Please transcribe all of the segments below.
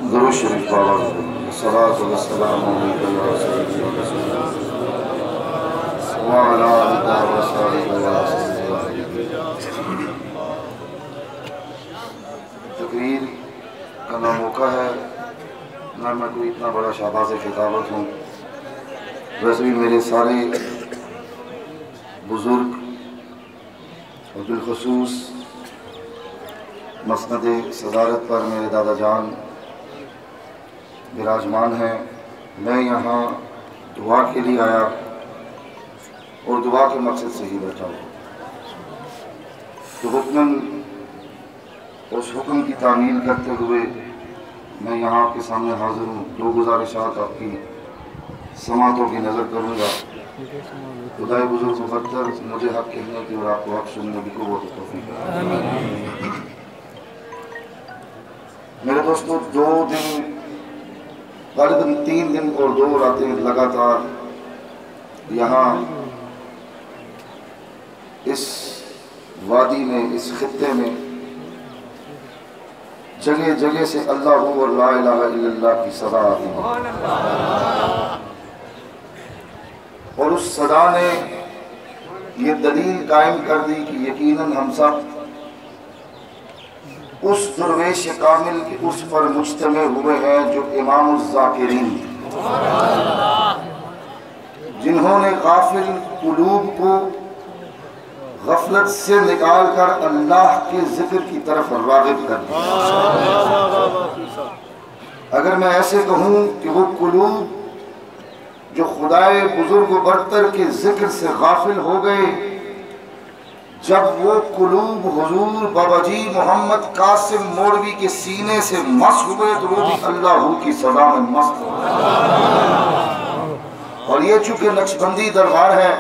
दुरूद शरीफ पढ़ो। सलातो व सलाम अलैका या सय्यदी व अला आलिका व अस्हाबिका या सय्यदी। तकरीर का ना मौका है ना मैं कोई इतना बड़ा शाहबाज़ खिताबत हूँ। वैसे भी मेरे सारे बुज़ुर्ग और बिलखुसूस मसनद सदारत पर मेरे दादा जान विराजमान हैं। मैं यहाँ दुआ के लिए आया और दुआ के मकसद से ही बैठा हूँ। तो हुक्मन उस हुक्म की तामील करते हुए मैं यहाँ आपके सामने हाजिर हूँ। दो गुजारिशात आपकी समातों की नज़र करूँगा। खुदाए बुजुर्ग मुक़द्दर मुझे हक़ कहने की और आपको हक़ सुनने की क़ुव्वत तौफ़ीक़। मेरे दोस्तों, 2 दिन तकरीबन 3 दिन और 2 रातें लगातार यहाँ इस वादी में, इस खित्ते में जगह जगह से अल्लाह और ला इलाहा इल्लल्लाह की सदा आती है और उस सदा ने ये दलील कायम कर दी कि यकीनन हम सब उस दुर्वेश कामिल के उस पर मुज्तमे हुए हैं जो इमामुज़्ज़ाकिरीन, जिन्होंने गाफिल कुलूब को गफलत से निकाल कर अल्लाह के जिक्र की तरफ राग़िब कर दिया। अगर मैं ऐसे कहूँ कि वो कुलूब जो खुदाए बुजुर्ग बरतर के जिक्र से गाफिल हो गए, जब वो कुलूब हुजूर बाबाजी मोहम्मद कासिम मोरवी के सीने से मस्त हुए तो वो भी अल्लाह की सदा में मस्त हो। और ये चूंकि नक्शबंदी दरबार है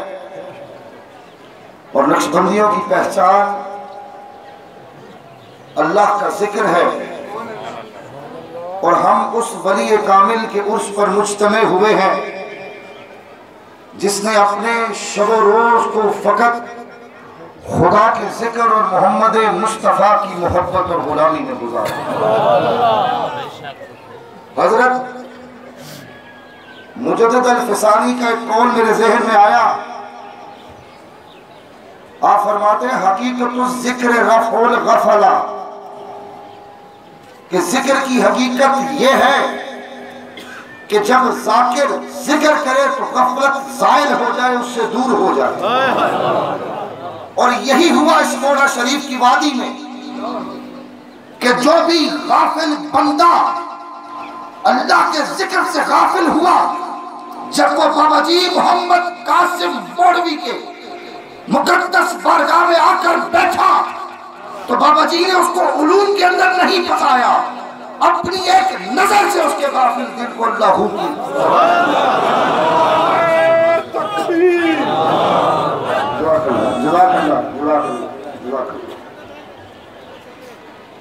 और नक्शबंदियों की पहचान अल्लाह का जिक्र है और हम उस वली कामिल के उर्स पर मुज्तमे हुए हैं जिसने अपने शब रोज को फकत खुदा के जिक्र और मोहम्मद मुस्तफ़ा की मोहब्बत और गुलामी में गुजारा। हजरत मुजद्दिद अल-फ़सानी का एक कौल मेरे ज़हन में आया। आप फरमाते हैं हकीकतुल ज़िक्र रफ़उल गफ़ला, कि जिक्र की हकीकत यह है कि जब ज़ाकिर जिक्र करे तो गफलत ज़ाइल हो जाए, उससे दूर हो जाए। और यही हुआ इस मौला शरीफ की वादी में कि जो भी गाफिल बंदा अल्लाह के जिक्र से गाफिल हुआ, जब वो बाबाजी मोहम्मद कासिम मोरवी के मुकद्दस बारगाह में आकर बैठा तो बाबाजी ने उसको उलूम के अंदर नहीं फंसाया, अपनी एक नजर से उसके गाफिल दिल को अल्लाह की।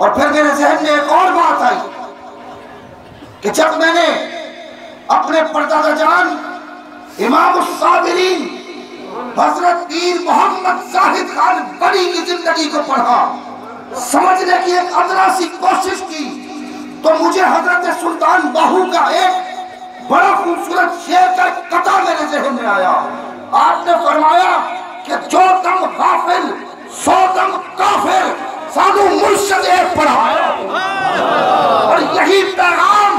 और फिर मेरे ज़हन में एक और बात आई कि जब मैंने अपने परदादा जान इमामुस-साबिरीन हजरत पीर मोहम्मद जाहिद खान बड़ी की जिंदगी को पढ़ा, समझने की एक अदना सी कोशिश की, तो मुझे हजरत सुल्तान बाहू का एक बड़ा खूबसूरत शेर का कथा मेरे ज़हन में आया। आपने फरमाया कि जो दम गाफिल सौ दम काफिर, सानू मुर्शिद पढ़ाया। और यही पैगाम,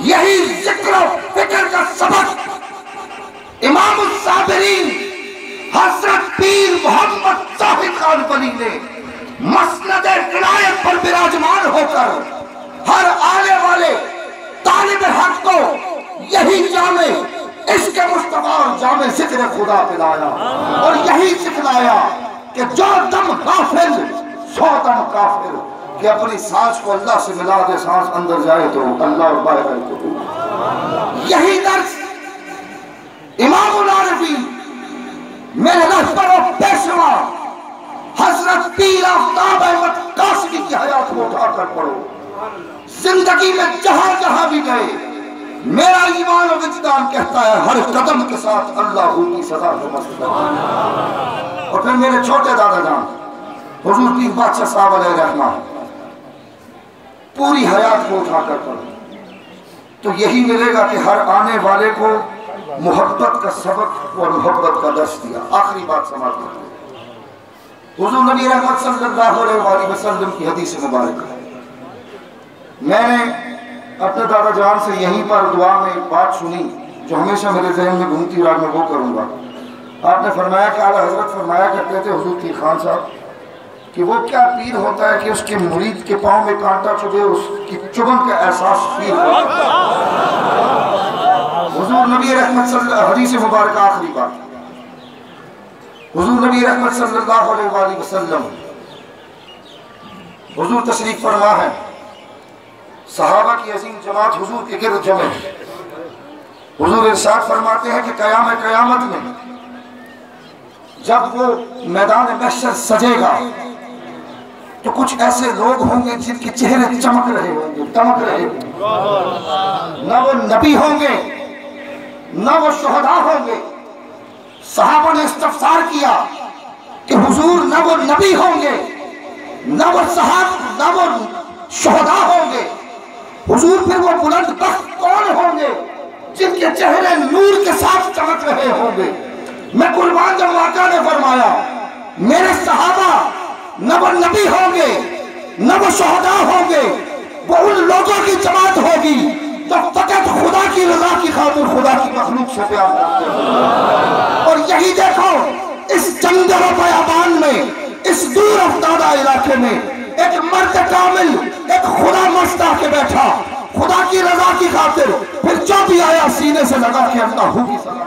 यही जिक्र फिक्र का सबक इमामुस-साबिरीन हजरत पीर मोहम्मद जाहिद खान बली ने मसनद इनायत पर विराजमान होकर हर आने वाले तालिब हक को यही जामे इसके मुस्तफा और जामे जिक्र खुदा पिलाया और यही सिखलाया कि जो दम गाफिल सौ दम काफिर, कि अपनी सांस को अल्लाह से मिला दे, सांस अंदर जाए तो अल्लाह और बाहर आए तो। यही दर्स इमामुल आरिफीन मेरे रहबर और पेशवा हजरत पीर आफ्ताब अहमद कासमी की हयात को उठाकर पढ़ो। जिंदगी में जहां जहां भी गए मेरा ईमान ईमान और विजदान कहता है हर कदम के साथ अल्लाह की सजा को मस्त। और फिर मेरे छोटे दादा जान हुजूर पीर बादशाह साहब अलैहिर्रहमान पूरी हयात को उठाकर पढ़ो तो यही मिलेगा कि हर आने वाले को मोहब्बत का सबक और मोहब्बत का दर्श दिया। आखिरी बात समाप्त करते हुजूर नबी रहमत सल्लल्लाहु अलैहि वसल्लम की हदीस मुबारक है। मैंने अपने दादा जान से यहीं पर दुआ में एक बात सुनी जो हमेशा मेरे जहन में घूमती रहा, मैं वो करूँगा। आपने फरमाया कि आला हजरत फरमाया करते थे हुजूर पीर खान साहब कि वो क्या पीर होता है कि उसके मुरीद के पाँव में कांटा चुभे, उसकी चुभन का एहसास पीर होता है। हुजूर नबी रहमत सल्लल्लाहु हदीस मुबारक आखिरी बात, हुजूर नबी रहमत सल्लल्लाहु अलैहि वसल्लम हुजूर तशरीफ फरमा है, सहाबा की अजीम जमात हुजूर के गिर्द जमे। हुजूर इरशाद फरमाते हैं कि क़यामत में जब वो मैदान महशर सजेगा तो कुछ ऐसे लोग होंगे जिनके चेहरे चमक रहे होंगे, दमक रहे होंगे। न वो नबी होंगे न वो शुहदा होंगे। सहाबा ने इस्तफसार किया कि हुजूर न वो नबी होंगे न वो शुहदा होंगे, हुजूर फिर वो बुलंद बख्त कौन होंगे जिनके चेहरे नूर के साथ चमक रहे होंगे। मैं कुर्बान जब वाक़ा ने फरमाया मेरे सहाबा न वो नबी होंगे न वो शुहदा होंगे, वो उन लोगों की जमात होगी तो फकत खुदा की रजा की खातिर खुदा की मखलूक से प्यार करते हैं। और यही देखो इस जंगल और बयाबान में, इस दूर अफ्तादा इलाके में एक मर्द कामिल, एक खुदा मस्ता के बैठा खुदा की रजा की खातिर, फिर जो भी आया सीने से लगा के अल्लाह की सलाह।